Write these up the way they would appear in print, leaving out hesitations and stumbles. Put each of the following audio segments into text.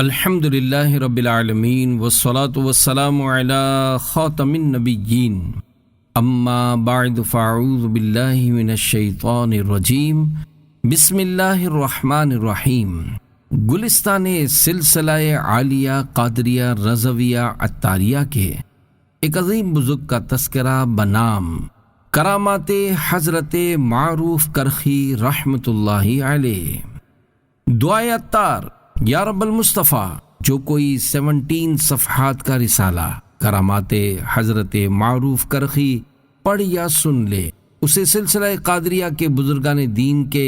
الحمد للہ رب العالمین والصلاة والسلام علی خاتم النبیین اما بعد فاعوذ باللہ من الشیطان الرجیم بسم اللہ الرحمن الرحیم۔ گلستان سلسلہ عالیہ قادریہ رضویہ عطاریہ کے ایک عظیم بزرگ کا تذکرہ بنام کرامات حضرت معروف کرخی رحمۃ اللہ علیہ۔ دعائے عطار: یا رب المصطفیٰ، جو کوئی 17 صفحات کا رسالہ کرامات حضرت معروف کرخی پڑھ یا سن لے، اسے سلسلہ قادریہ کے بزرگان دین کے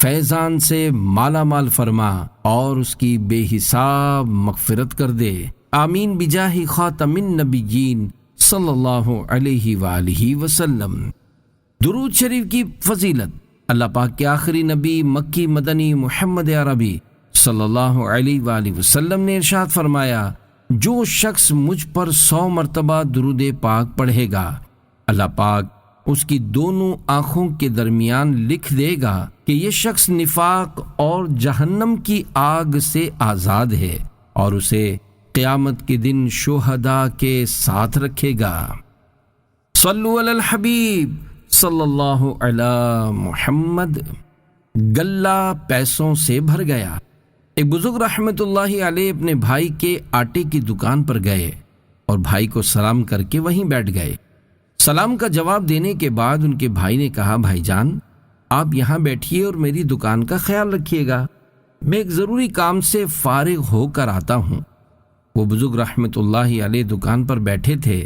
فیضان سے مالا مال فرما اور اس کی بے حساب مغفرت کر دے، آمین بجاہ خاتم النبیین صلی اللہ علیہ وآلہ وسلم۔ درود شریف کی فضیلت: اللہ پاک کے آخری نبی مکی مدنی محمد عربی صلی اللہ علیہ وآلہ وسلم نے ارشاد فرمایا، جو شخص مجھ پر 100 مرتبہ درود پاک پڑھے گا، اللہ پاک اس کی دونوں آنکھوں کے درمیان لکھ دے گا کہ یہ شخص نفاق اور جہنم کی آگ سے آزاد ہے، اور اسے قیامت کے دن شہداء کے ساتھ رکھے گا۔ صلو علی الحبیب صلی اللہ علی محمد۔ گلہ پیسوں سے بھر گیا۔ ایک بزرگ رحمت اللہ علیہ اپنے بھائی کے آٹے کی دکان پر گئے اور بھائی کو سلام کر کے وہیں بیٹھ گئے۔ سلام کا جواب دینے کے بعد ان کے بھائی نے کہا، بھائی جان، آپ یہاں بیٹھیے اور میری دکان کا خیال رکھیے گا، میں ایک ضروری کام سے فارغ ہو کر آتا ہوں۔ وہ بزرگ رحمت اللہ علیہ دکان پر بیٹھے تھے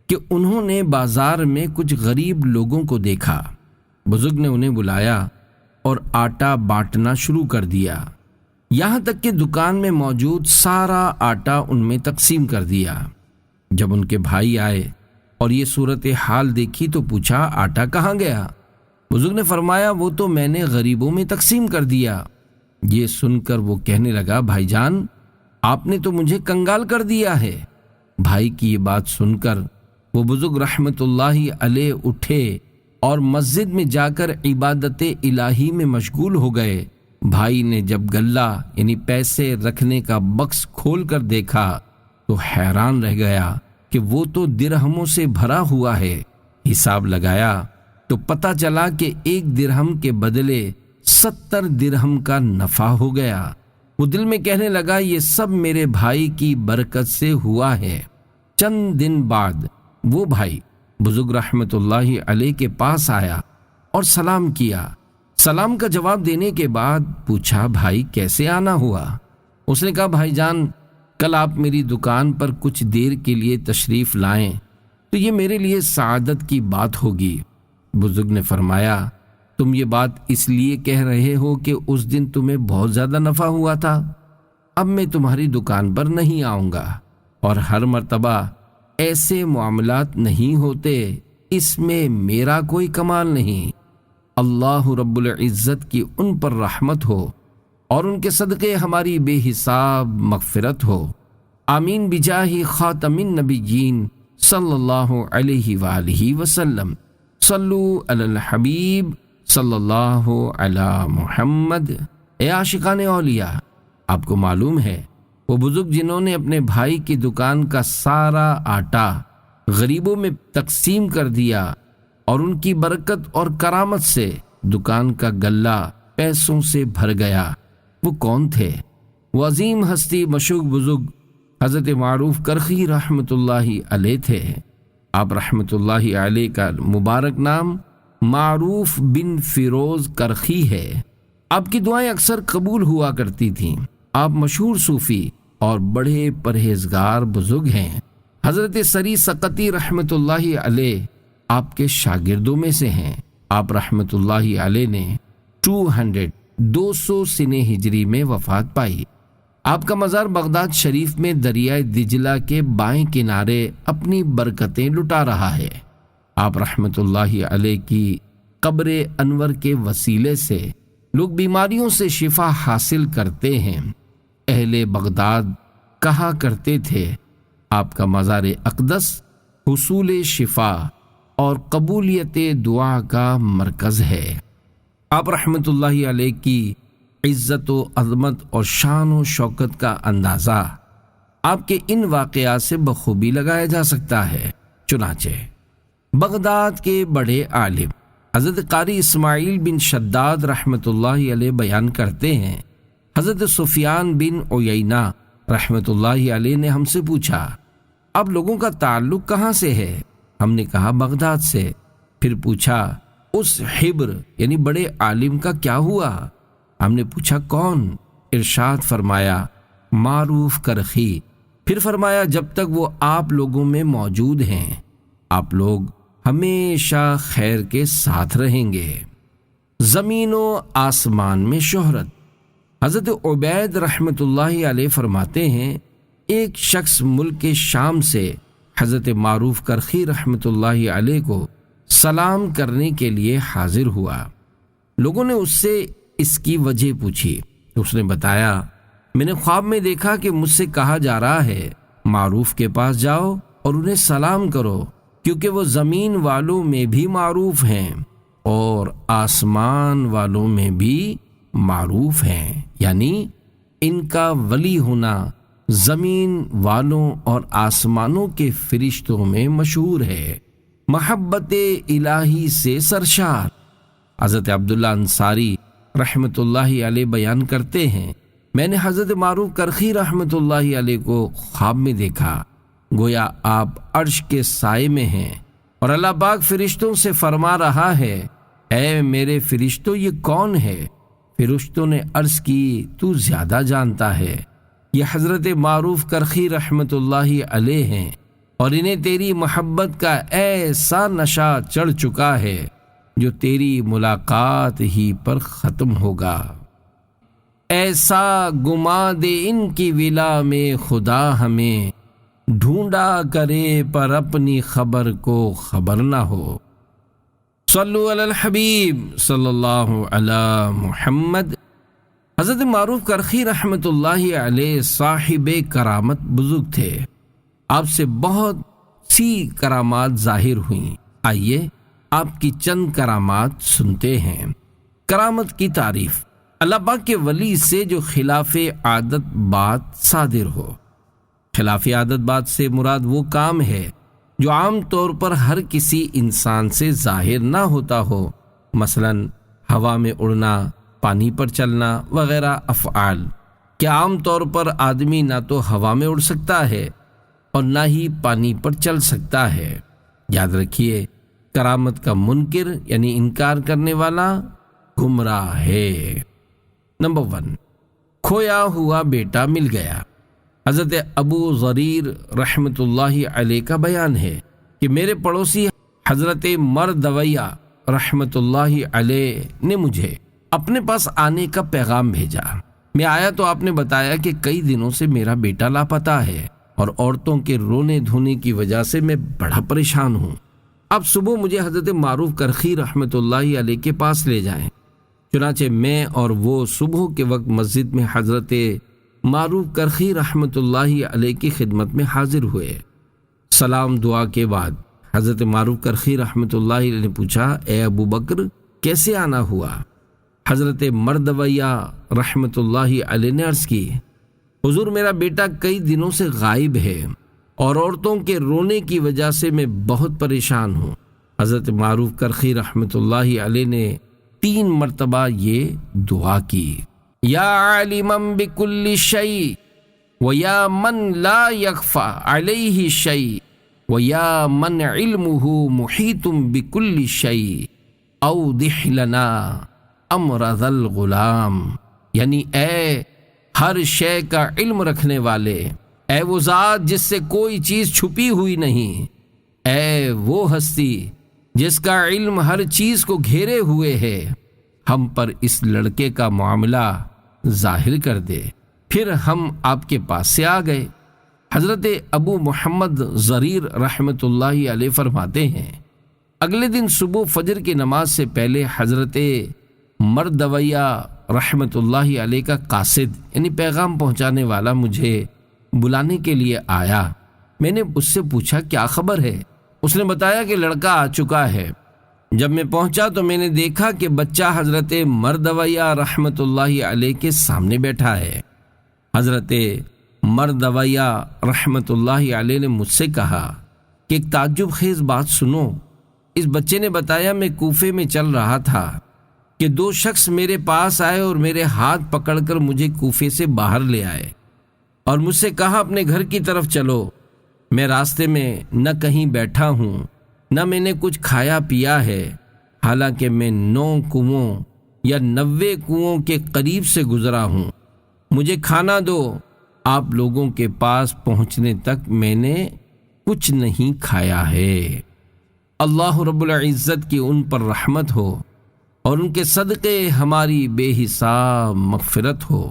کہ انہوں نے بازار میں کچھ غریب لوگوں کو دیکھا۔ بزرگ نے انہیں بلایا اور آٹا بانٹنا شروع کر دیا، یہاں تک کہ دکان میں موجود سارا آٹا ان میں تقسیم کر دیا۔ جب ان کے بھائی آئے اور یہ صورتحال دیکھی تو پوچھا، آٹا کہاں گیا؟ بزرگ نے فرمایا، وہ تو میں نے غریبوں میں تقسیم کر دیا۔ یہ سن کر وہ کہنے لگا، بھائی جان، آپ نے تو مجھے کنگال کر دیا ہے۔ بھائی کی یہ بات سن کر وہ بزرگ رحمت اللہ علیہ اٹھے اور مسجد میں جا کر عبادت الہی میں مشغول ہو گئے۔ بھائی نے جب گلہ یعنی پیسے رکھنے کا بکس کھول کر دیکھا تو حیران رہ گیا کہ وہ تو درہموں سے بھرا ہوا ہے۔ حساب لگایا تو پتہ چلا کہ 1 درہم کے بدلے 70 درہم کا نفع ہو گیا۔ وہ دل میں کہنے لگا، یہ سب میرے بھائی کی برکت سے ہوا ہے۔ چند دن بعد وہ بھائی بزرگ رحمت اللہ علیہ کے پاس آیا اور سلام کیا۔ سلام کا جواب دینے کے بعد پوچھا، بھائی کیسے آنا ہوا؟ اس نے کہا، بھائی جان، کل آپ میری دکان پر کچھ دیر کے لیے تشریف لائیں تو یہ میرے لیے سعادت کی بات ہوگی۔ بزرگ نے فرمایا، تم یہ بات اس لیے کہہ رہے ہو کہ اس دن تمہیں بہت زیادہ نفع ہوا تھا؟ اب میں تمہاری دکان پر نہیں آؤں گا، اور ہر مرتبہ ایسے معاملات نہیں ہوتے، اس میں میرا کوئی کمال نہیں۔ اللہ رب العزت کی ان پر رحمت ہو اور ان کے صدقے ہماری بے حساب مغفرت ہو، آمین بجاہ خاتم النبیین صلی اللہ علیہ وآلہ وسلم۔ صلو علی الحبیب صلی اللہ علی محمد۔ اے عاشقان اولیاء، آپ کو معلوم ہے وہ بزرگ جنہوں نے اپنے بھائی کی دکان کا سارا آٹا غریبوں میں تقسیم کر دیا اور ان کی برکت اور کرامت سے دکان کا گلہ پیسوں سے بھر گیا، وہ کون تھے؟ وہ عظیم ہستی مشہور بزرگ حضرت معروف کرخی رحمت اللہ علیہ تھے۔ آپ رحمت اللہ علیہ کا مبارک نام معروف بن فیروز کرخی ہے۔ آپ کی دعائیں اکثر قبول ہوا کرتی تھیں۔ آپ مشہور صوفی اور بڑے پرہیزگار بزرگ ہیں۔ حضرت سری سقطی رحمت اللہ علیہ آپ کے شاگردوں میں سے ہیں۔ آپ رحمت اللہ علیہ نے 200 سنہ ہجری میں وفات پائی۔ آپ کا مزار بغداد شریف میں دریائے دجلہ کے بائیں کنارے اپنی برکتیں لٹا رہا ہے۔ آپ رحمت اللہ علیہ کی قبر انور کے وسیلے سے لوگ بیماریوں سے شفا حاصل کرتے ہیں۔ اہل بغداد کہا کرتے تھے، آپ کا مزار اقدس حصول شفا اور قبولیت دعا کا مرکز ہے۔ آپ رحمت اللہ علیہ کی عزت و عظمت اور شان و شوکت کا اندازہ آپ کے ان واقعات سے بخوبی لگایا جا سکتا ہے۔ چنانچہ بغداد کے بڑے عالم حضرت قاری اسماعیل بن شداد رحمۃ اللہ علیہ بیان کرتے ہیں، حضرت سفیان بن عیینہ رحمۃ اللہ علیہ نے ہم سے پوچھا، اب لوگوں کا تعلق کہاں سے ہے؟ ہم نے کہا بغداد سے۔ پھر پوچھا اس حبر یعنی بڑے عالم کا کیا ہوا؟ ہم نے پوچھا کون؟ ارشاد فرمایا معروف کرخی۔ پھر فرمایا جب تک وہ آپ لوگوں میں موجود ہیں آپ لوگ ہمیشہ خیر کے ساتھ رہیں گے۔ زمین و آسمان میں شہرت۔ حضرت عبید رحمۃ اللہ علیہ فرماتے ہیں، ایک شخص ملک شام سے حضرت معروف کرخی رحمۃ اللہ علیہ کو سلام کرنے کے لیے حاضر ہوا۔ لوگوں نے اس سے اس کی وجہ پوچھی۔ اس نے بتایا، میں نے خواب میں دیکھا کہ مجھ سے کہا جا رہا ہے معروف کے پاس جاؤ اور انہیں سلام کرو، کیونکہ وہ زمین والوں میں بھی معروف ہیں اور آسمان والوں میں بھی معروف ہیں، یعنی ان کا ولی ہونا زمین والوں اور آسمانوں کے فرشتوں میں مشہور ہے، محبت الہی سے سرشار۔ حضرت عبداللہ انصاری رحمۃ اللہ علیہ بیان کرتے ہیں، میں نے حضرت معروف کرخی رحمۃ اللہ علیہ کو خواب میں دیکھا، گویا آپ عرش کے سائے میں ہیں اور اللہ پاک فرشتوں سے فرما رہا ہے، اے میرے فرشتوں یہ کون ہے؟ فرشتوں نے عرض کی تو زیادہ جانتا ہے، یہ حضرت معروف کرخی رحمۃ اللہ علیہ ہیں اور انہیں تیری محبت کا ایسا نشہ چڑھ چکا ہے جو تیری ملاقات ہی پر ختم ہوگا۔ ایسا گما دے ان کی ولا میں خدا ہمیں، ڈھونڈا کرے پر اپنی خبر کو خبر نہ ہو۔ صلو علی الحبیب صلی اللہ علی محمد۔ حضرت معروف کرخی رحمۃ اللہ علیہ صاحب کرامت بزرگ تھے، آپ سے بہت سی کرامات ظاہر ہوئیں۔ آئیے آپ کی چند کرامات سنتے ہیں۔ کرامت کی تعریف، اللہ پاک کے ولی سے جو خلاف عادت بات صادر ہو۔ خلاف عادت بات سے مراد وہ کام ہے جو عام طور پر ہر کسی انسان سے ظاہر نہ ہوتا ہو، مثلا ہوا میں اڑنا، پانی پر چلنا وغیرہ افعال۔ کیا عام طور پر آدمی نہ تو ہوا میں اڑ سکتا ہے اور نہ ہی پانی پر چل سکتا ہے۔ یاد رکھیے، کرامت کا منکر یعنی انکار کرنے والا گمراہ ہے۔ نمبر 1، کھویا ہوا بیٹا مل گیا۔ حضرت ابو ضریر رحمۃ اللہ علیہ کا بیان ہے کہ میرے پڑوسی حضرت مردویہ رحمۃ اللہ علیہ نے مجھے اپنے پاس آنے کا پیغام بھیجا۔ میں آیا تو آپ نے بتایا کہ کئی دنوں سے میرا بیٹا لاپتہ ہے اور عورتوں کے رونے دھونے کی وجہ سے میں بڑا پریشان ہوں۔ اب صبح مجھے حضرت معروف کرخی رحمۃ اللہ علیہ کے پاس لے جائیں۔ چنانچہ میں اور وہ صبح کے وقت مسجد میں حضرت معروف کرخی رحمۃ اللہ علیہ کی خدمت میں حاضر ہوئے۔ سلام دعا کے بعد حضرت معروف کرخی رحمۃ اللہ علیہ نے پوچھا، اے ابو بکر کیسے آنا ہوا؟ حضرت مردویہ رحمۃ اللہ علیہ نے عرض کی، حضور میرا بیٹا کئی دنوں سے غائب ہے اور عورتوں کے رونے کی وجہ سے میں بہت پریشان ہوں۔ حضرت معروف کرخی رحمۃ اللہ علیہ نے 3 مرتبہ یہ دعا کی، یا عالما بکل شیء ویا من لا یخفی علیہ شیء ویا من علمہ محیط بکل شیء اوضح لنا امر ذا الغلام، یعنی اے ہر شے کا علم رکھنے والے، اے وہ ذات جس سے کوئی چیز چھپی ہوئی نہیں، اے وہ ہستی جس کا علم ہر چیز کو گھیرے ہوئے ہے، ہم پر اس لڑکے کا معاملہ ظاہر کر دے۔ پھر ہم آپ کے پاس سے آ گئے۔ حضرت ابو محمد ضریر رحمۃ اللہ علیہ فرماتے ہیں، اگلے دن صبح فجر کی نماز سے پہلے حضرت مردویہ رحمۃ اللہ علیہ کا قاصد یعنی پیغام پہنچانے والا مجھے بلانے کے لیے آیا۔ میں نے اس سے پوچھا کیا خبر ہے؟ اس نے بتایا کہ لڑکا آ چکا ہے جب میں پہنچا تو میں نے دیکھا کہ بچہ حضرت مردویہ رحمۃ اللہ علیہ کے سامنے بیٹھا ہے۔ حضرت مردویہ رحمۃ اللہ علیہ نے مجھ سے کہا کہ ایک تعجب خیز بات سنو۔ اس بچے نے بتایا میں کوفے میں چل رہا تھا کہ دو شخص میرے پاس آئے اور میرے ہاتھ پکڑ کر مجھے کوفے سے باہر لے آئے اور مجھ سے کہا اپنے گھر کی طرف چلو۔ میں راستے میں نہ کہیں بیٹھا ہوں نہ میں نے کچھ کھایا پیا ہے، حالانکہ میں 9 کنووں یا 90 کنووں کے قریب سے گزرا ہوں۔ مجھے کھانا دو۔ آپ لوگوں کے پاس پہنچنے تک میں نے کچھ نہیں کھایا ہے۔ اللہ رب العزت کی ان پر رحمت ہو اور ان کے صدقے ہماری بے حساب مغفرت ہو،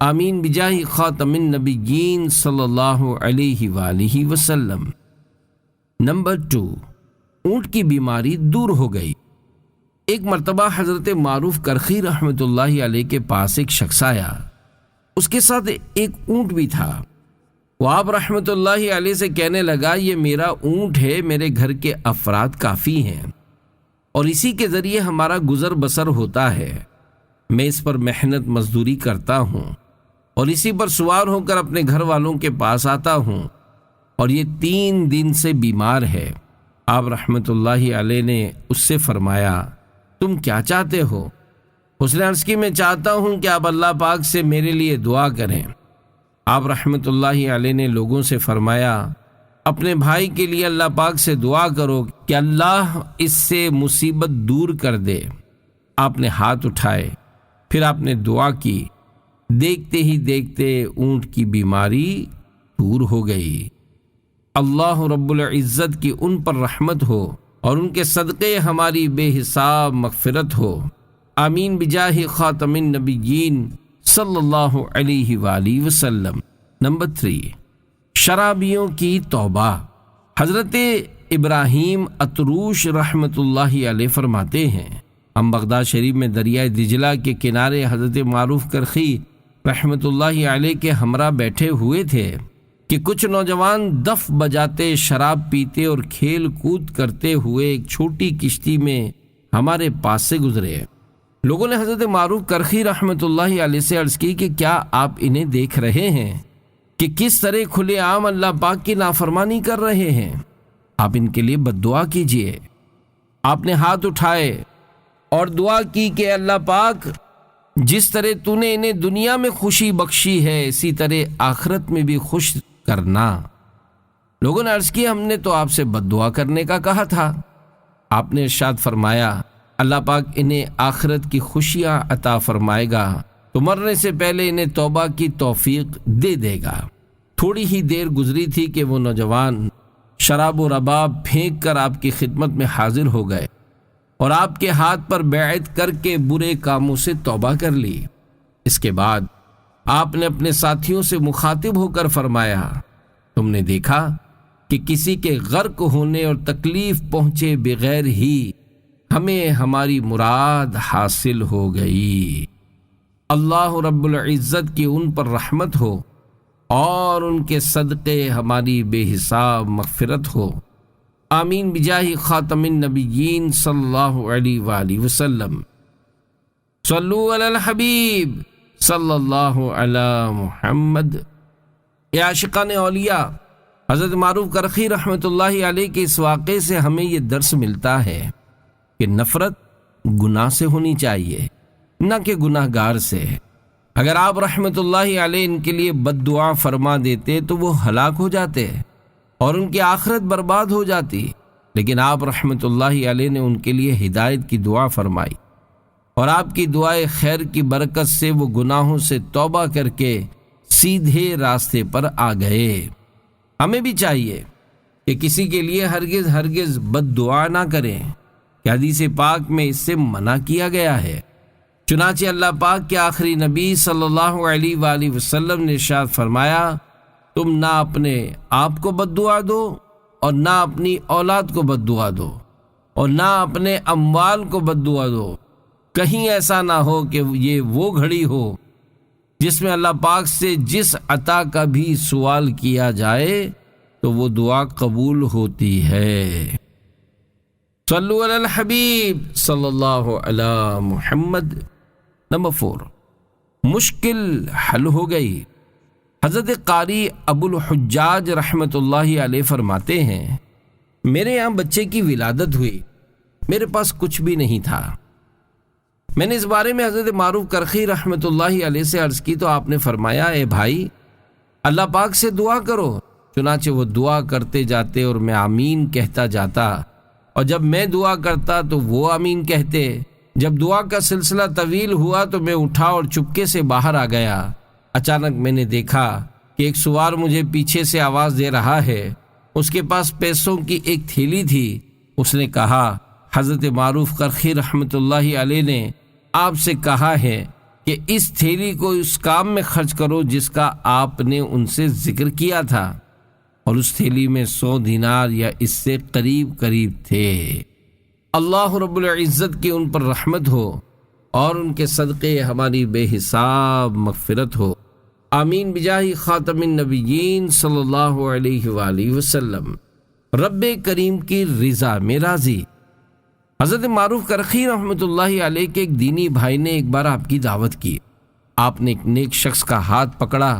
آمین بجاہ خاتم النبیین صلی اللہ علیہ وآلہ وسلم۔ نمبر 2، اونٹ کی بیماری دور ہو گئی۔ ایک مرتبہ حضرت معروف کرخی رحمۃ اللہ علیہ کے پاس ایک شخص آیا، اس کے ساتھ ایک اونٹ بھی تھا۔ وہ آپ رحمۃ اللہ علیہ سے کہنے لگا یہ میرا اونٹ ہے، میرے گھر کے افراد کافی ہیں اور اسی کے ذریعے ہمارا گزر بسر ہوتا ہے۔ میں اس پر محنت مزدوری کرتا ہوں اور اسی پر سوار ہو کر اپنے گھر والوں کے پاس آتا ہوں، اور یہ 3 دن سے بیمار ہے۔ آپ رحمۃ اللہ علیہ نے اس سے فرمایا تم کیا چاہتے ہو؟ اس نے عرض کی میں چاہتا ہوں کہ آپ اللہ پاک سے میرے لیے دعا کریں۔ آپ رحمۃ اللہ علیہ نے لوگوں سے فرمایا اپنے بھائی کے لیے اللہ پاک سے دعا کرو کہ اللہ اس سے مصیبت دور کر دے۔ آپ نے ہاتھ اٹھائے، پھر آپ نے دعا کی، دیکھتے ہی دیکھتے اونٹ کی بیماری دور ہو گئی۔ اللہ رب العزت کی ان پر رحمت ہو اور ان کے صدقے ہماری بے حساب مغفرت ہو، آمین بجاہ خاتم النبیین صلی اللہ علیہ وآلہ وسلم۔ نمبر 3، شرابیوں کی توبہ۔ حضرت ابراہیم اتروش رحمۃ اللہ علیہ فرماتے ہیں ہم بغداد شریف میں دریائے دجلہ کے کنارے حضرت معروف کرخی رحمۃ اللہ علیہ کے ہمراہ بیٹھے ہوئے تھے کہ کچھ نوجوان دف بجاتے، شراب پیتے اور کھیل کود کرتے ہوئے ایک چھوٹی کشتی میں ہمارے پاس سے گزرے۔ لوگوں نے حضرت معروف کرخی رحمۃ اللہ علیہ سے عرض کی کہ کیا آپ انہیں دیکھ رہے ہیں کہ کس طرح کھلے عام اللہ پاک کی نافرمانی کر رہے ہیں؟ آپ ان کے لیے بد دعا کیجئے۔ آپ نے ہاتھ اٹھائے اور دعا کی کہ اللہ پاک جس طرح تو نے انہیں دنیا میں خوشی بخشی ہے اسی طرح آخرت میں بھی خوش کرنا۔ لوگوں نے عرض کی ہم نے تو آپ سے بد دعا کرنے کا کہا تھا۔ آپ نے ارشاد فرمایا اللہ پاک انہیں آخرت کی خوشیاں عطا فرمائے گا تو مرنے سے پہلے انہیں توبہ کی توفیق دے دے گا۔ تھوڑی ہی دیر گزری تھی کہ وہ نوجوان شراب و رباب پھینک کر آپ کی خدمت میں حاضر ہو گئے اور آپ کے ہاتھ پر بیعت کر کے برے کاموں سے توبہ کر لی۔ اس کے بعد آپ نے اپنے ساتھیوں سے مخاطب ہو کر فرمایا تم نے دیکھا کہ کسی کے غرق ہونے اور تکلیف پہنچے بغیر ہی ہمیں ہماری مراد حاصل ہو گئی۔ اللہ رب العزت کی ان پر رحمت ہو اور ان کے صدقے ہماری بے حساب مغفرت ہو، آمین بجاہ خاتم النبیین صلی اللہ علیہ وآلہ وسلم۔ صلو علی الحبیب صلی اللہ علی محمد۔ اے عاشقان اولیاء، حضرت معروف کرخی رحمۃ اللہ علیہ کے اس واقعے سے ہمیں یہ درس ملتا ہے کہ نفرت گناہ سے ہونی چاہیے، نہ کہ گناہ گار سے۔ اگر آپ رحمت اللہ علیہ ان کے لیے بد دعا فرما دیتے تو وہ ہلاک ہو جاتے اور ان کی آخرت برباد ہو جاتی، لیکن آپ رحمت اللہ علیہ نے ان کے لیے ہدایت کی دعا فرمائی اور آپ کی دعائے خیر کی برکت سے وہ گناہوں سے توبہ کر کے سیدھے راستے پر آ گئے۔ ہمیں بھی چاہیے کہ کسی کے لیے ہرگز بد دعا نہ کریں کہ حدیث پاک میں اس سے منع کیا گیا ہے۔ چنانچہ اللہ پاک کے آخری نبی صلی اللہ علیہ وآلہ وسلم نے ارشاد فرمایا تم نہ اپنے آپ کو بد دعا دو اور نہ اپنی اولاد کو بد دعا دو اور نہ اپنے اموال کو بد دعا دو، کہیں ایسا نہ ہو کہ یہ وہ گھڑی ہو جس میں اللہ پاک سے جس عطا کا بھی سوال کیا جائے تو وہ دعا قبول ہوتی ہے۔ صلو علی الحبیب صلی اللہ علی محمد۔ نمبر 4، مشکل حل ہو گئی۔ حضرت قاری ابو الحجاج رحمۃ اللہ علیہ فرماتے ہیں، میرے یہاں بچے کی ولادت ہوئی، میرے پاس کچھ بھی نہیں تھا۔ میں نے اس بارے میں حضرت معروف کرخی رحمۃ اللہ علیہ سے عرض کی تو آپ نے فرمایا، اے بھائی، اللہ پاک سے دعا کرو۔ چنانچہ وہ دعا کرتے جاتے اور میں آمین کہتا جاتا، اور جب میں دعا کرتا تو وہ آمین کہتے۔ جب دعا کا سلسلہ طویل ہوا تو میں اٹھا اور چپکے سے باہر آ گیا۔ اچانک میں نے دیکھا کہ ایک سوار مجھے پیچھے سے آواز دے رہا ہے۔ اس کے پاس پیسوں کی ایک تھیلی تھی۔ اس نے کہا، حضرت معروف کرخی رحمۃ اللہ علیہ نے آپ سے کہا ہے کہ اس تھیلی کو اس کام میں خرچ کرو جس کا آپ نے ان سے ذکر کیا تھا، اور اس تھیلی میں 100 دینار یا اس سے قریب تھے۔ اللہ رب العزت کی ان پر رحمت ہو اور ان کے صدقے ہماری بے حساب مغفرت ہو، آمین بجاہ خاتم النبیین صلی اللہ علیہ وآلہ وسلم۔ رب کریم کی رضا میں راضی۔ حضرت معروف کرخی رحمۃ اللہ علیہ کے ایک دینی بھائی نے ایک بار آپ کی دعوت کی۔ آپ نے ایک نیک شخص کا ہاتھ پکڑا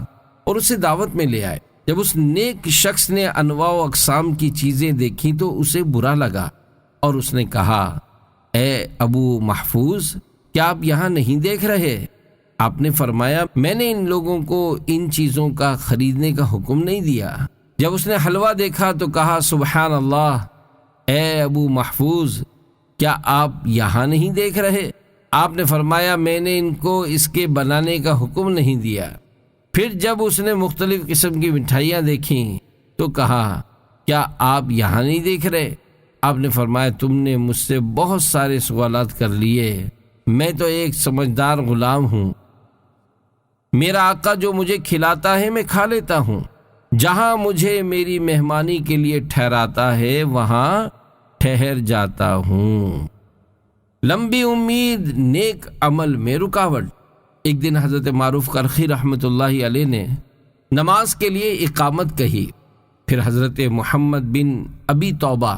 اور اسے دعوت میں لے آئے۔ جب اس نیک شخص نے انواع و اقسام کی چیزیں دیکھیں تو اسے برا لگا، اور اس نے کہا، اے ابو محفوظ، کیا آپ یہاں نہیں دیکھ رہے؟ آپ نے فرمایا، میں نے ان لوگوں کو ان چیزوں کا خریدنے کا حکم نہیں دیا۔ جب اس نے حلوہ دیکھا تو کہا، سبحان اللہ، اے ابو محفوظ، کیا آپ یہاں نہیں دیکھ رہے؟ آپ نے فرمایا، میں نے ان کو اس کے بنانے کا حکم نہیں دیا۔ پھر جب اس نے مختلف قسم کی مٹھائیاں دیکھیں تو کہا، کیا آپ یہاں نہیں دیکھ رہے؟ آپ نے فرمایا، تم نے مجھ سے بہت سارے سوالات کر لیے، میں تو ایک سمجھدار غلام ہوں۔ میرا آقا جو مجھے کھلاتا ہے میں کھا لیتا ہوں، جہاں مجھے میری مہمانی کے لیے ٹھہراتا ہے وہاں ٹھہر جاتا ہوں۔ لمبی امید نیک عمل میں رکاوٹ۔ ایک دن حضرت معروف کرخی رحمۃ اللہ علیہ نے نماز کے لیے اقامت کہی۔ پھر حضرت محمد بن ابی توبہ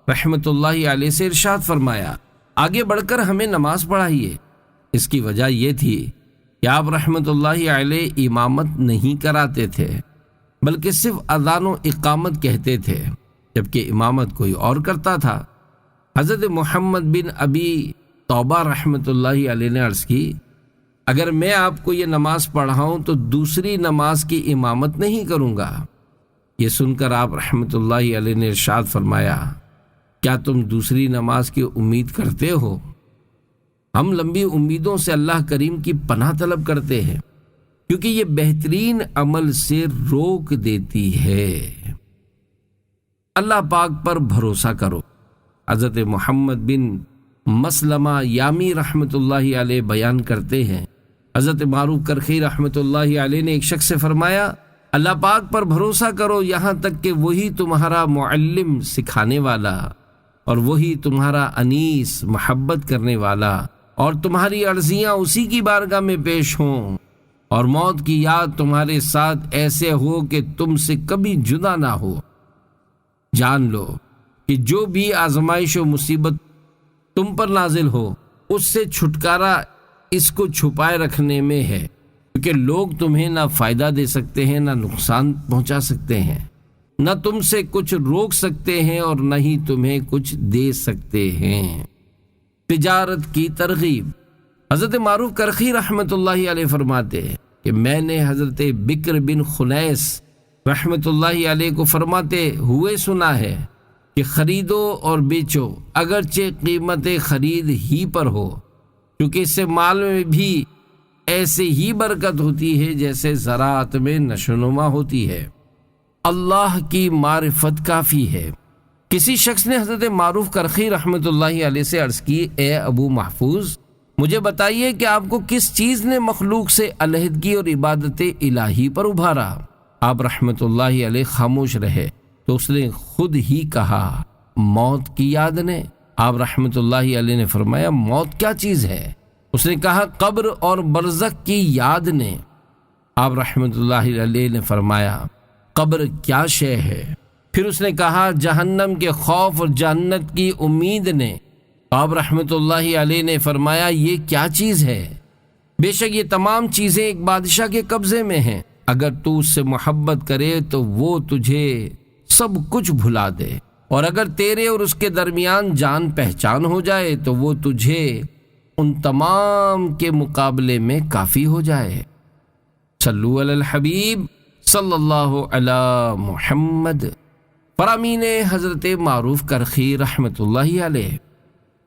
رحمۃ اللہ علیہ سے ارشاد فرمایا، آگے بڑھ کر ہمیں نماز پڑھائیے۔ اس کی وجہ یہ تھی کہ آپ رحمۃ اللہ علیہ امامت نہیں کراتے تھے، بلکہ صرف اذان و اقامت کہتے تھے، جبکہ امامت کوئی اور کرتا تھا۔ حضرت محمد بن ابی توبہ رحمۃ اللہ علیہ نے عرض کی، اگر میں آپ کو یہ نماز پڑھاؤں تو دوسری نماز کی امامت نہیں کروں گا۔ یہ سن کر آپ رحمۃ اللہ علیہ نے ارشاد فرمایا، کیا تم دوسری نماز کی امید کرتے ہو؟ ہم لمبی امیدوں سے اللہ کریم کی پناہ طلب کرتے ہیں، کیونکہ یہ بہترین عمل سے روک دیتی ہے۔ اللہ پاک پر بھروسہ کرو۔ حضرت محمد بن مسلمہ یامی رحمۃ اللہ علیہ بیان کرتے ہیں، حضرت معروف کرخی رحمۃ اللہ علیہ نے ایک شخص سے فرمایا، اللہ پاک پر بھروسہ کرو یہاں تک کہ وہی تمہارا معلم سکھانے والا، اور وہی تمہارا انیس محبت کرنے والا، اور تمہاری عرضیاں اسی کی بارگاہ میں پیش ہوں، اور موت کی یاد تمہارے ساتھ ایسے ہو کہ تم سے کبھی جدا نہ ہو۔ جان لو کہ جو بھی آزمائش و مصیبت تم پر نازل ہو، اس سے چھٹکارا اس کو چھپائے رکھنے میں ہے، کیونکہ لوگ تمہیں نہ فائدہ دے سکتے ہیں نہ نقصان پہنچا سکتے ہیں، نہ تم سے کچھ روک سکتے ہیں اور نہ ہی تمہیں کچھ دے سکتے ہیں۔ تجارت کی ترغیب۔ حضرت معروف کرخی رحمۃ اللہ علیہ فرماتے ہیں کہ میں نے حضرت بکر بن خنیس رحمۃ اللہ علیہ کو فرماتے ہوئے سنا ہے کہ خریدو اور بیچو اگرچہ قیمت خرید ہی پر ہو، کیونکہ اس سے مال میں بھی ایسے ہی برکت ہوتی ہے جیسے زراعت میں نشوونما ہوتی ہے۔ اللہ کی معرفت کافی ہے۔ کسی شخص نے حضرت معروف کرخی رحمۃ اللہ علیہ سے عرض کی، اے ابو محفوظ، مجھے بتائیے کہ آپ کو کس چیز نے مخلوق سے علیحدگی اور عبادت الہی پر ابھارا؟ آپ رحمۃ اللہ علیہ خاموش رہے تو اس نے خود ہی کہا، موت کی یاد نے۔ آپ رحمۃ اللہ علیہ نے فرمایا، موت کیا چیز ہے؟ اس نے کہا، قبر اور برزخ کی یاد نے۔ آپ رحمۃ اللہ علیہ نے فرمایا، قبر کیا شے ہے؟ پھر اس نے کہا جہنم کے خوف اور جنت کی امید نے۔ آپ رحمۃ اللہ علیہ نے فرمایا یہ کیا چیز ہے؟ بے شک یہ تمام چیزیں ایک بادشاہ کے قبضے میں ہیں، اگر تو اس سے محبت کرے تو وہ تجھے سب کچھ بھلا دے، اور اگر تیرے اور اس کے درمیان جان پہچان ہو جائے تو وہ تجھے ان تمام کے مقابلے میں کافی ہو جائے۔ صلو علی الحبیب صلی اللہ علی محمد۔ فرامین حضرت معروف کرخی رحمۃ اللہ علیہ۔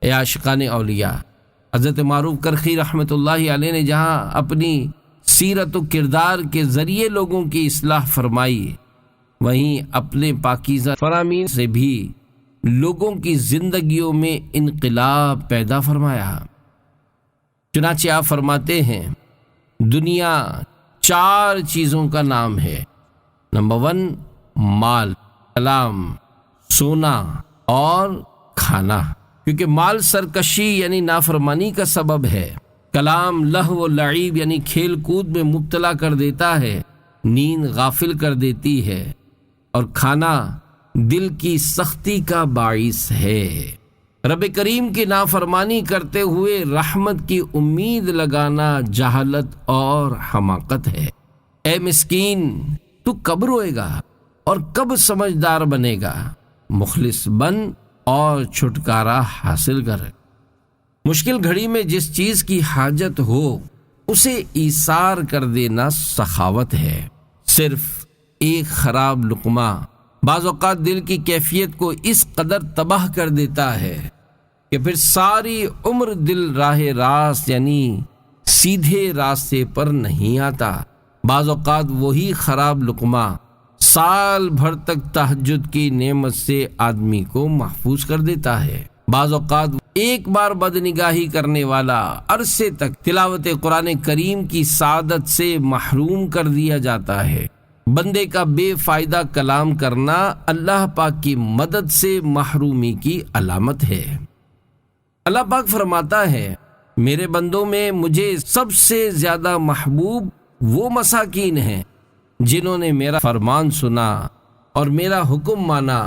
اے عاشقان اولیاء، حضرت معروف کرخی رحمۃ اللہ علیہ نے جہاں اپنی سیرت و کردار کے ذریعے لوگوں کی اصلاح فرمائی، وہیں اپنے پاکیزہ فرامین سے بھی لوگوں کی زندگیوں میں انقلاب پیدا فرمایا۔ چنانچہ آپ فرماتے ہیں دنیا 4 چیزوں کا نام ہے۔ نمبر 1 مال، کلام، سونا اور کھانا، کیونکہ مال سرکشی یعنی نافرمانی کا سبب ہے، کلام لہو و لعیب یعنی کھیل کود میں مبتلا کر دیتا ہے، نیند غافل کر دیتی ہے، اور کھانا دل کی سختی کا باعث ہے۔ رب کریم کی نافرمانی کرتے ہوئے رحمت کی امید لگانا جہالت اور حماقت ہے۔ اے مسکین، تو کب روئے گا اور کب سمجھدار بنے گا؟ مخلص بن اور چھٹکارا حاصل کر۔ مشکل گھڑی میں جس چیز کی حاجت ہو اسے ایثار کر دینا سخاوت ہے۔ صرف ایک خراب لقمہ بعض اوقات دل کی کیفیت کو اس قدر تباہ کر دیتا ہے کہ پھر ساری عمر دل راہ راست یعنی سیدھے راستے پر نہیں آتا۔ بعض اوقات وہی خراب لقمہ سال بھر تک تہجد کی نعمت سے آدمی کو محفوظ کر دیتا ہے۔ بعض اوقات ایک بار بدنگاہی کرنے والا عرصے تک تلاوت قرآن کریم کی سعادت سے محروم کر دیا جاتا ہے۔ بندے کا بے فائدہ کلام کرنا اللہ پاک کی مدد سے محرومی کی علامت ہے۔ اللہ پاک فرماتا ہے میرے بندوں میں مجھے سب سے زیادہ محبوب وہ مساکین ہیں جنہوں نے میرا فرمان سنا اور میرا حکم مانا،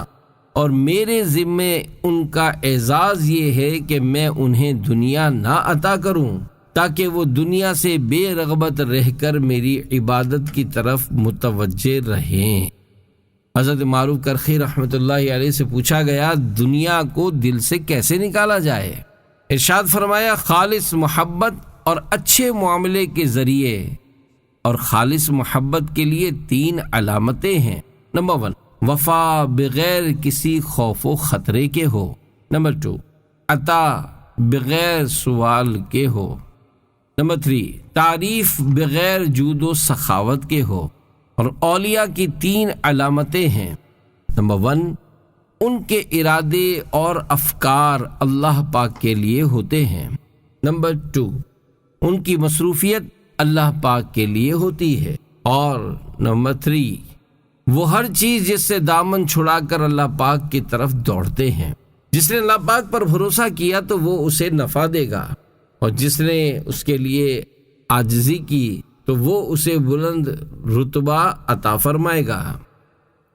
اور میرے ذمے ان کا اعزاز یہ ہے کہ میں انہیں دنیا نہ عطا کروں تاکہ وہ دنیا سے بے رغبت رہ کر میری عبادت کی طرف متوجہ رہیں۔ حضرت معروف کرخی رحمۃ اللہ علیہ سے پوچھا گیا دنیا کو دل سے کیسے نکالا جائے؟ ارشاد فرمایا خالص محبت اور اچھے معاملے کے ذریعے، اور خالص محبت کے لیے 3 علامتیں ہیں۔ نمبر 1 وفا بغیر کسی خوف و خطرے کے ہو۔ نمبر 2 عطا بغیر سوال کے ہو۔ نمبر 3 تعریف بغیر جود و سخاوت کے ہو۔ اور اولیاء کی 3 علامتیں ہیں۔ نمبر 1 ان کے ارادے اور افکار اللہ پاک کے لیے ہوتے ہیں۔ نمبر 2 ان کی مصروفیت اللہ پاک کے لیے ہوتی ہے۔ اور نمبر 3 وہ ہر چیز جس سے دامن چھڑا کر اللہ پاک کی طرف دوڑتے ہیں۔ جس نے اللہ پاک پر بھروسہ کیا تو وہ اسے نفع دے گا، اور جس نے اس کے لیے عاجزی کی تو وہ اسے بلند رتبہ عطا فرمائے گا۔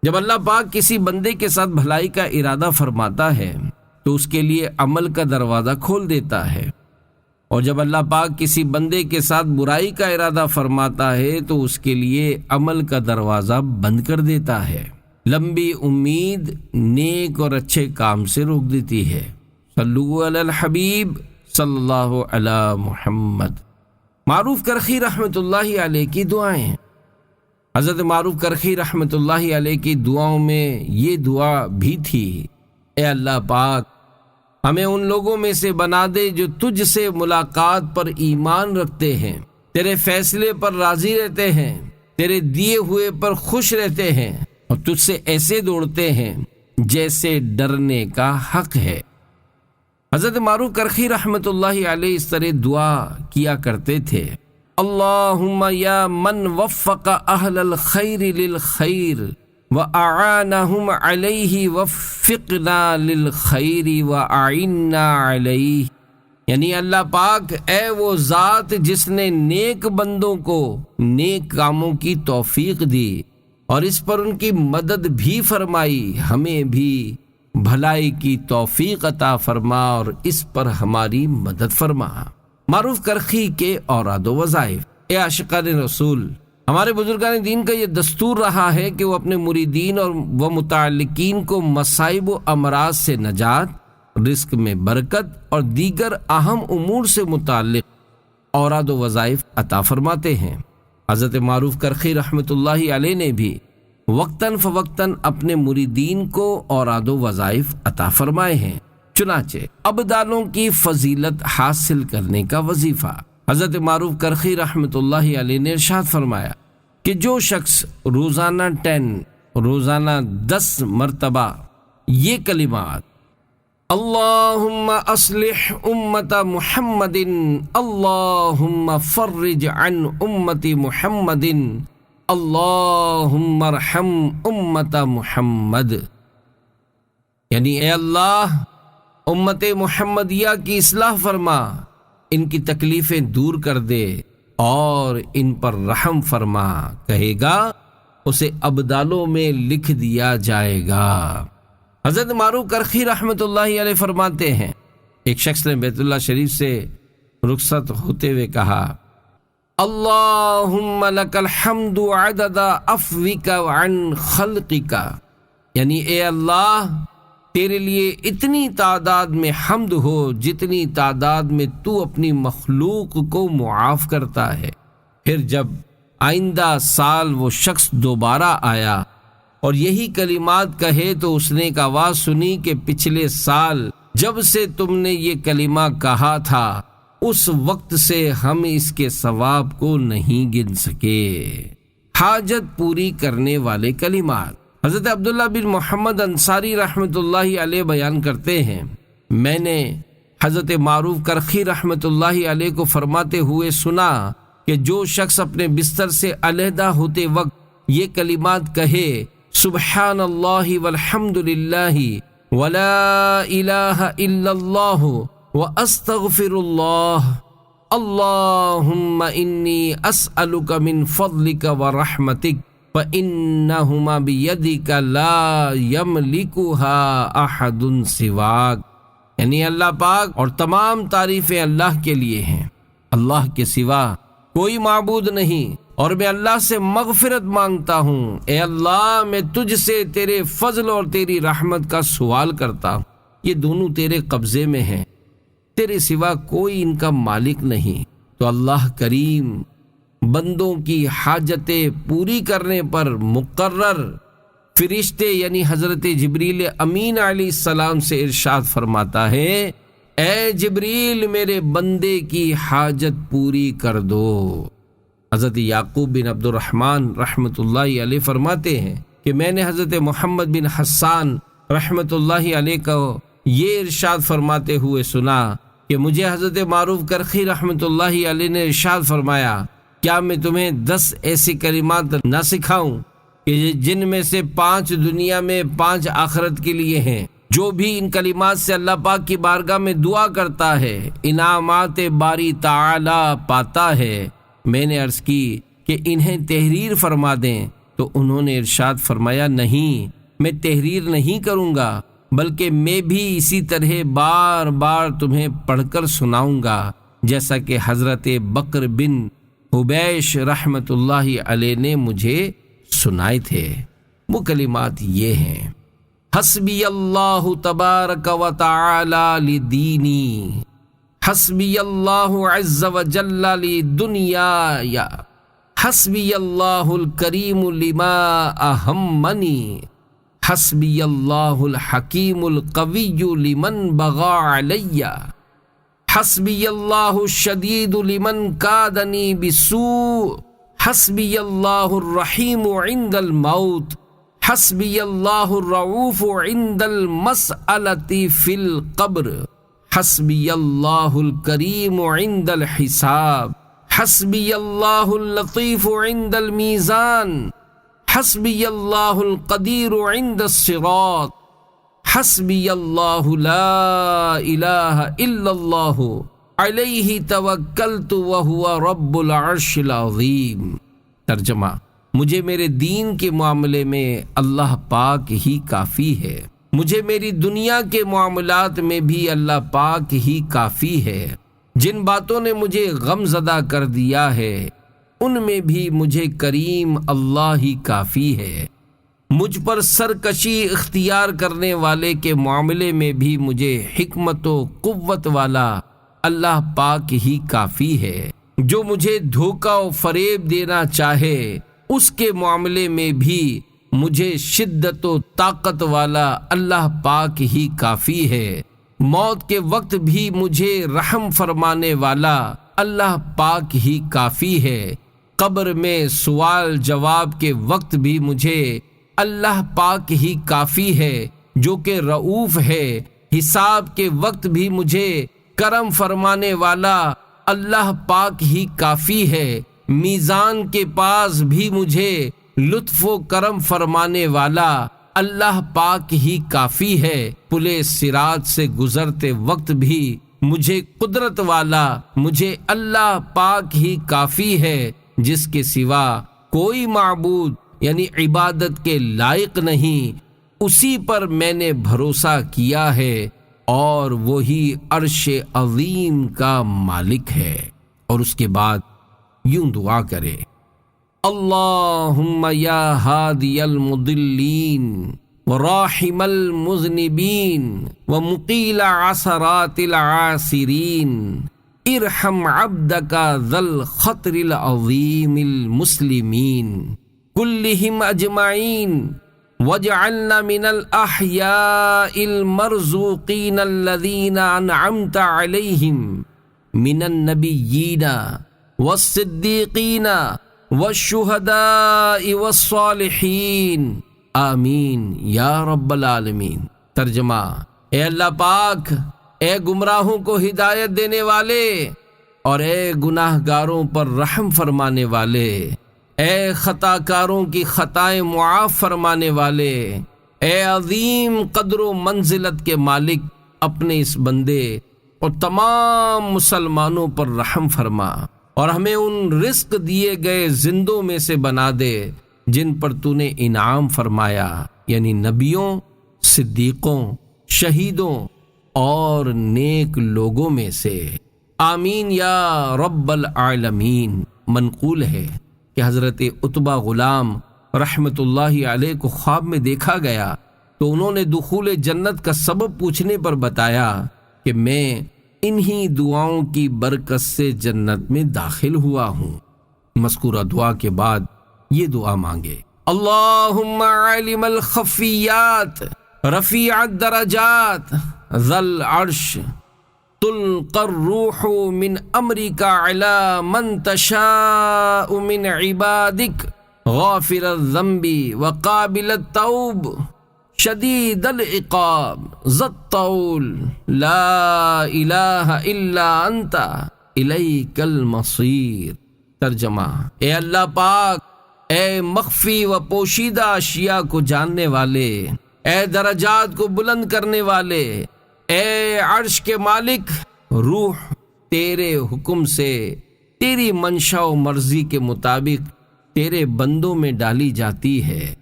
جب اللہ پاک کسی بندے کے ساتھ بھلائی کا ارادہ فرماتا ہے تو اس کے لیے عمل کا دروازہ کھول دیتا ہے، اور جب اللہ پاک کسی بندے کے ساتھ برائی کا ارادہ فرماتا ہے تو اس کے لیے عمل کا دروازہ بند کر دیتا ہے۔ لمبی امید نیک اور اچھے کام سے روک دیتی ہے۔ صلو علی الحبیب صلی اللہ علی محمد۔ معروف کرخی رحمۃ اللہ علیہ کی دعائیں۔ حضرت معروف کرخی رحمۃ اللہ علیہ کی دعاؤں میں یہ دعا بھی تھی، اے اللہ پاک ہمیں ان لوگوں میں سے بنا دے جو تجھ سے ملاقات پر ایمان رکھتے ہیں، تیرے فیصلے پر راضی رہتے ہیں، تیرے دیے ہوئے پر خوش رہتے ہیں، اور تجھ سے ایسے دوڑتے ہیں جیسے ڈرنے کا حق ہے۔ حضرت معروف کرخی رحمۃ اللہ علیہ اس طرح دعا کیا کرتے تھے، اللہم یا من وفق اہل الخیر للخیر وَأَعَانَهُمْ عَلَيْهِ وَفِّقْنَا لِلْخَيْرِ وَأَعِنَّا عَلَيْهِ، یعنی اللہ پاک اے وہ ذات جس نے نیک بندوں کو نیک کاموں کی توفیق دی اور اس پر ان کی مدد بھی فرمائی، ہمیں بھی بھلائی کی توفیق عطا فرما اور اس پر ہماری مدد فرما۔ معروف کرخی کے اوراد و وظائف۔ اے عاشقان رسول، ہمارے بزرگان دین کا یہ دستور رہا ہے کہ وہ اپنے مریدین اور وہ متعلقین کو مصائب و امراض سے نجات، رزق میں برکت اور دیگر اہم امور سے متعلق اوراد و وظائف عطا فرماتے ہیں۔ حضرت معروف کرخی رحمۃ اللہ علیہ نے بھی وقتاً فوقتاً اپنے مریدین کو اوراد و وظائف عطا فرمائے ہیں۔ چنانچہ ابدالوں کی فضیلت حاصل کرنے کا وظیفہ حضرت معروف کرخی رحمۃ اللہ علیہ نے ارشاد فرمایا کہ جو شخص روزانہ 10 مرتبہ یہ کلمات اللہم اصلح امت محمد، اللہم فرج عن امت محمد، اللہم ارحم امت محمد، یعنی اے اللہ امت محمدیہ کی اصلاح فرما، ان کی تکلیفیں دور کر دے اور ان پر رحم فرما، کہے گا اسے ابدالوں میں لکھ دیا جائے گا۔ حضرت معروف کرخی رحمۃ اللہ علیہ فرماتے ہیں، ایک شخص نے بیت اللہ شریف سے رخصت ہوتے ہوئے کہا اللہم لک الحمد عدد عفوک عن خلقک، یعنی اے اللہ تیرے لیے اتنی تعداد میں حمد ہو جتنی تعداد میں تو اپنی مخلوق کو معاف کرتا ہے۔ پھر جب آئندہ سال وہ شخص دوبارہ آیا اور یہی کلمات کہے تو اس نے ایک آواز سنی کہ پچھلے سال جب سے تم نے یہ کلمہ کہا تھا اس وقت سے ہم اس کے ثواب کو نہیں گن سکے۔ حاجت پوری کرنے والے کلمات۔ حضرت عبداللہ بن محمد انصاری رحمۃ اللہ علیہ بیان کرتے ہیں، میں نے حضرت معروف کرخی رحمۃ اللہ علیہ کو فرماتے ہوئے سنا کہ جو شخص اپنے بستر سے علیحدہ ہوتے وقت یہ کلمات کہے سبحان اللہ والحمد للہ ولا الہ الا اللہ واستغفر اللہ اللہم انی اسألک من فضلک ورحمتک فإنہما بیدک لا یملکها احد سواک، یعنی اللہ پاک اور تمام تعریفیں اللہ کے لیے ہیں، اللہ کے سوا کوئی معبود نہیں، اور میں اللہ سے مغفرت مانگتا ہوں۔ اے اللہ میں تجھ سے تیرے فضل اور تیری رحمت کا سوال کرتا ہوں، یہ دونوں تیرے قبضے میں ہیں، تیرے سوا کوئی ان کا مالک نہیں۔ تو اللہ کریم بندوں کی حاجتیں پوری کرنے پر مقرر فرشتے یعنی حضرت جبریل امین علیہ السلام سے ارشاد فرماتا ہے، اے جبریل میرے بندے کی حاجت پوری کر دو۔ حضرت یعقوب بن عبد الرحمن رحمۃ اللہ علیہ فرماتے ہیں کہ میں نے حضرت محمد بن حسان رحمۃ اللہ علیہ کو یہ ارشاد فرماتے ہوئے سنا کہ مجھے حضرت معروف کرخی رحمۃ اللہ علیہ نے ارشاد فرمایا، کیا میں تمہیں 10 ایسی کلمات نہ سکھاؤں کہ جن میں سے 5 دنیا میں 5 آخرت کے لیے ہیں؟ جو بھی ان کلمات سے اللہ پاک کی بارگاہ میں دعا کرتا ہے انعامات باری تعالی پاتا ہے۔ میں نے عرض کی کہ انہیں تحریر فرما دیں، تو انہوں نے ارشاد فرمایا، نہیں میں تحریر نہیں کروں گا، بلکہ میں بھی اسی طرح بار بار تمہیں پڑھ کر سناؤں گا جیسا کہ حضرت بکر بن حبیش رحمت اللہ علیہ نے مجھے سنائے تھے۔ وہ کلمات یہ ہیں، حسبی اللہ تبارک و تعالی لدینی، حسبی اللہ عز و جل لدنیای، حسبی اللہ الکریم لما اہمنی، حسبی اللہ الحکیم القوی لمن بغى علی، حسبی اللہ الشدید لمن کادنی بسوء، حسبی اللہ الرحیم عند الموت، حسبی اللہ الرؤوف عند المسألۃ فی القبر، حسبی اللہ الکریم عند الحساب، حسبی اللہ اللطیف عند المیزان، حسبی اللہ القدیر عند الصراط، حسبی اللہ لا الہ الا اللہ علیہ توکلت وہو رب العرش العظیم۔ ترجمہ، مجھے میرے دین کے معاملے میں اللہ پاک ہی کافی ہے، مجھے میری دنیا کے معاملات میں بھی اللہ پاک ہی کافی ہے، جن باتوں نے مجھے غم زدہ کر دیا ہے ان میں بھی مجھے کریم اللہ ہی کافی ہے، مجھ پر سرکشی اختیار کرنے والے کے معاملے میں بھی مجھے حکمت و قوت والا اللہ پاک ہی کافی ہے، جو مجھے دھوکہ و فریب دینا چاہے اس کے معاملے میں بھی مجھے شدت و طاقت والا اللہ پاک ہی کافی ہے، موت کے وقت بھی مجھے رحم فرمانے والا اللہ پاک ہی کافی ہے، قبر میں سوال جواب کے وقت بھی مجھے اللہ پاک ہی کافی ہے جو کہ رؤوف ہے، حساب کے وقت بھی مجھے کرم فرمانے والا اللہ پاک ہی کافی ہے، میزان کے پاس بھی مجھے لطف و کرم فرمانے والا اللہ پاک ہی کافی ہے، پلے صراط سے گزرتے وقت بھی مجھے قدرت والا مجھے اللہ پاک ہی کافی ہے، جس کے سوا کوئی معبود یعنی عبادت کے لائق نہیں، اسی پر میں نے بھروسہ کیا ہے اور وہی عرش عظیم کا مالک ہے۔ اور اس کے بعد یوں دعا کرے، اللہم یا ہادی المضلین وراحم المذنبین ومقیل عثرات العاسرین ارحم عبدک ذا الخطر العظیم المسلمین کلہم اجمعین واجعلنا من الاحیاء المرزوقین الذین انعمت علیہم من النبیین والصدیقین والشہداء والصالحین آمین یا رب العالمین۔ ترجمہ، اے اللہ پاک، اے گمراہوں کو ہدایت دینے والے اور اے گناہ گاروں پر رحم فرمانے والے، اے خطا کاروں کی خطائیں معاف فرمانے والے، اے عظیم قدر و منزلت کے مالک، اپنے اس بندے اور تمام مسلمانوں پر رحم فرما اور ہمیں ان رزق دیے گئے زندوں میں سے بنا دے جن پر تو نے انعام فرمایا، یعنی نبیوں، صدیقوں، شہیدوں اور نیک لوگوں میں سے، آمین یا رب العالمین۔ منقول ہے کہ حضرت عتبہ غلام رحمت اللہ علیہ کو خواب میں دیکھا گیا تو انہوں نے دخول جنت کا سبب پوچھنے پر بتایا کہ میں انہی دعاؤں کی برکت سے جنت میں داخل ہوا ہوں۔ مذکورہ دعا کے بعد یہ دعا مانگے، اللہم عالم الخفیات رفیع الدرجات ذا العرش تلقى الروح من امرك على من تشاء من عبادك غافر الذنب وقابل التوب شدید العقاب ذا الطول لا الہ الا انت الیک المصیر۔ ترجمہ، اے اللہ پاک، اے مخفی و پوشیدہ اشیاء کو جاننے والے، اے درجات کو بلند کرنے والے، اے عرش کے مالک، روح تیرے حکم سے تیری منشا و مرضی کے مطابق تیرے بندوں میں ڈالی جاتی ہے،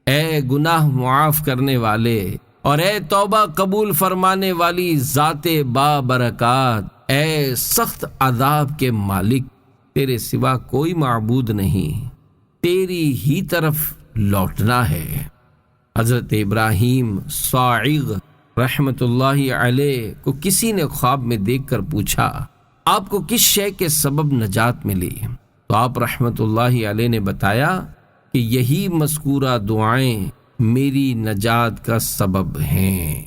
اے گناہ معاف کرنے والے اور اے توبہ قبول فرمانے والی ذات بابرکات، اے سخت عذاب کے مالک، تیرے سوا کوئی معبود نہیں، تیری ہی طرف لوٹنا ہے۔ حضرت ابراہیم صاعق رحمت اللہ علیہ کو کسی نے خواب میں دیکھ کر پوچھا، آپ کو کس شے کے سبب نجات ملی؟ تو آپ رحمت اللہ علیہ نے بتایا کہ یہی مذکورہ دعائیں میری نجات کا سبب ہیں۔